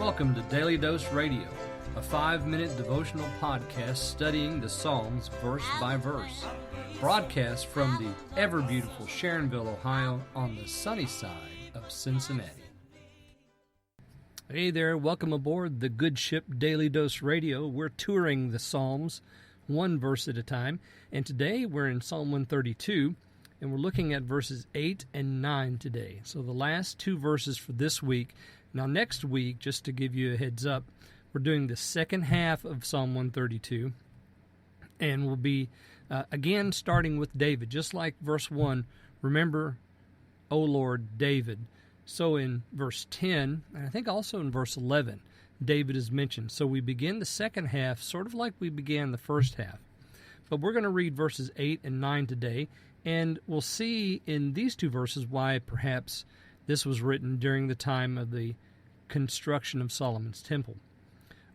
Welcome to Daily Dose Radio, a 5-minute devotional podcast studying the Psalms verse by verse. Broadcast from the ever-beautiful Sharonville, Ohio, on the sunny side of Cincinnati. Hey there, welcome aboard the good ship Daily Dose Radio. We're touring the Psalms, one verse at a time, and today we're in Psalm 132, and we're looking at verses 8 and 9 today. So the last two verses for this week. Now next week, just to give you a heads up, we're doing the second half of Psalm 132, and we'll be, again, starting with David. Just like verse 1, remember, O Lord, David. So in verse 10, and I think also in verse 11, David is mentioned. So we begin the second half sort of like we began the first half. But we're going to read verses 8 and 9 today, and we'll see in these two verses why perhaps this was written during the time of the construction of Solomon's temple.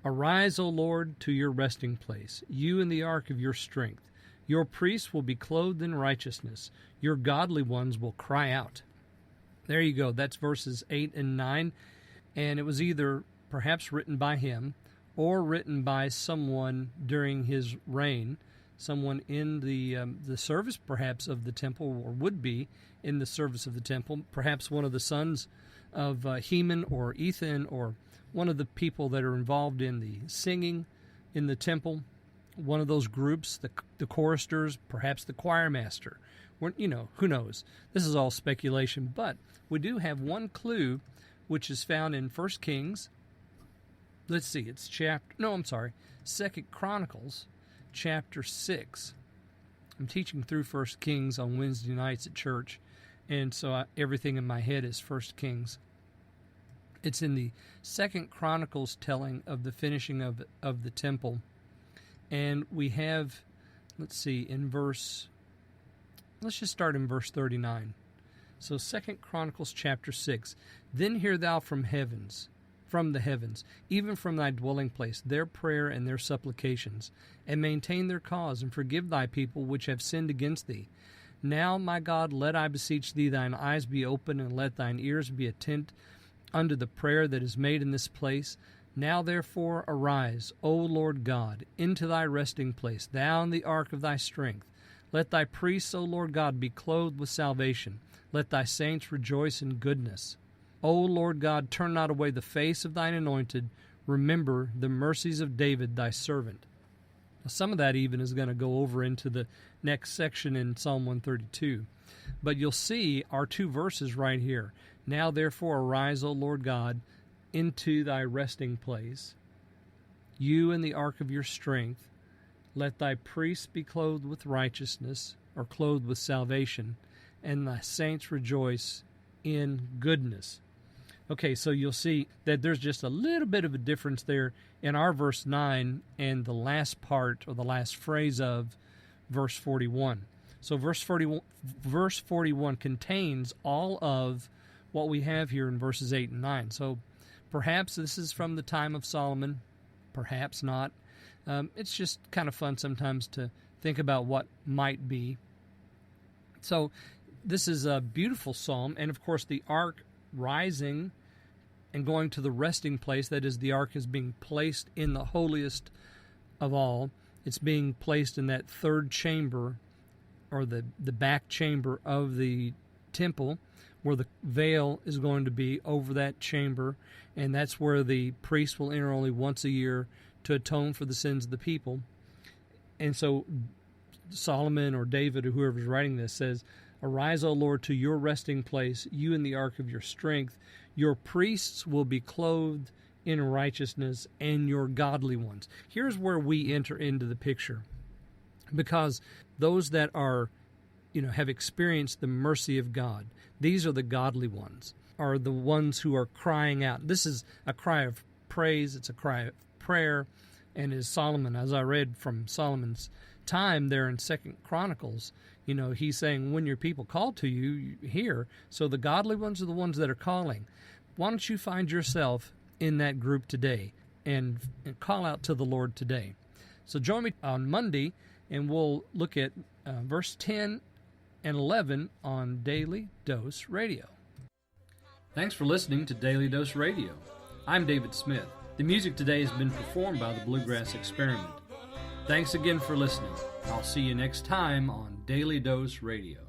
Arise, O Lord, to your resting place, you in the ark of your strength. Your priests will be clothed in righteousness. Your godly ones will cry out. There you go. That's verses 8 and 9. And it was either perhaps written by him or written by someone during his reign, someone in the service perhaps of the temple, or would be in the service of the temple, perhaps one of the sons of Heman or Ethan, or one of the people that are involved in the singing in the temple, one of those groups, the choristers, perhaps the choir master. Who knows? This is all speculation, but we do have one clue, which is found in 1 Kings. Let's see, it's 2 Chronicles, chapter 6. I'm teaching through 1 Kings on Wednesday nights at church, and so everything in my head is 1 Kings. It's in the 2 Chronicles telling of the finishing of the temple. And we have, let's just start in verse 39. So 2 Chronicles chapter 6. Then hear thou from the heavens, even from thy dwelling place, their prayer and their supplications, and maintain their cause, and forgive thy people which have sinned against thee. Now, my God, let I beseech thee, thine eyes be open, and let thine ears be attent unto the prayer that is made in this place. Now therefore arise, O Lord God, into thy resting place, thou in the ark of thy strength. Let thy priests, O Lord God, be clothed with salvation. Let thy saints rejoice in goodness. O Lord God, turn not away the face of thine anointed. Remember the mercies of David thy servant. Now, some of that even is going to go over into the next section in Psalm 132. But you'll see our two verses right here. Now therefore arise, O Lord God, into thy resting place, you in the ark of your strength. Let thy priests be clothed with righteousness, or clothed with salvation, and thy saints rejoice in goodness. Okay, so you'll see that there's just a little bit of a difference there in our verse 9 and the last part, or the last phrase of verse 41. So verse 41 contains all of what we have here in verses 8 and 9. So perhaps this is from the time of Solomon, perhaps not. It's just kind of fun sometimes to think about what might be. So this is a beautiful psalm, and of course the ark rising and going to the resting place, that is, the ark is being placed in the holiest of all. It's being placed in that third chamber, or the back chamber of the temple, where the veil is going to be over that chamber, and that's where the priest will enter only once a year to atone for the sins of the people. And so Solomon or David or whoever's writing this says, Arise, O Lord, to your resting place, you in the ark of your strength. Your priests will be clothed in righteousness, and your godly ones. Here's where we enter into the picture, because those that are, have experienced the mercy of God, these are the godly ones, are the ones who are crying out. This is a cry of praise. It's a cry of prayer. And as I read from Solomon's time there in 2 Chronicles, he's saying, when your people call to you, you hear. So the godly ones are the ones that are calling. Why don't you find yourself in that group today and call out to the Lord today? So join me on Monday, and we'll look at verse 10 and 11 on Daily Dose Radio. Thanks for listening to Daily Dose Radio. I'm David Smith. The music today has been performed by the Bluegrass Experiment. Thanks again for listening. I'll see you next time on Daily Dose Radio.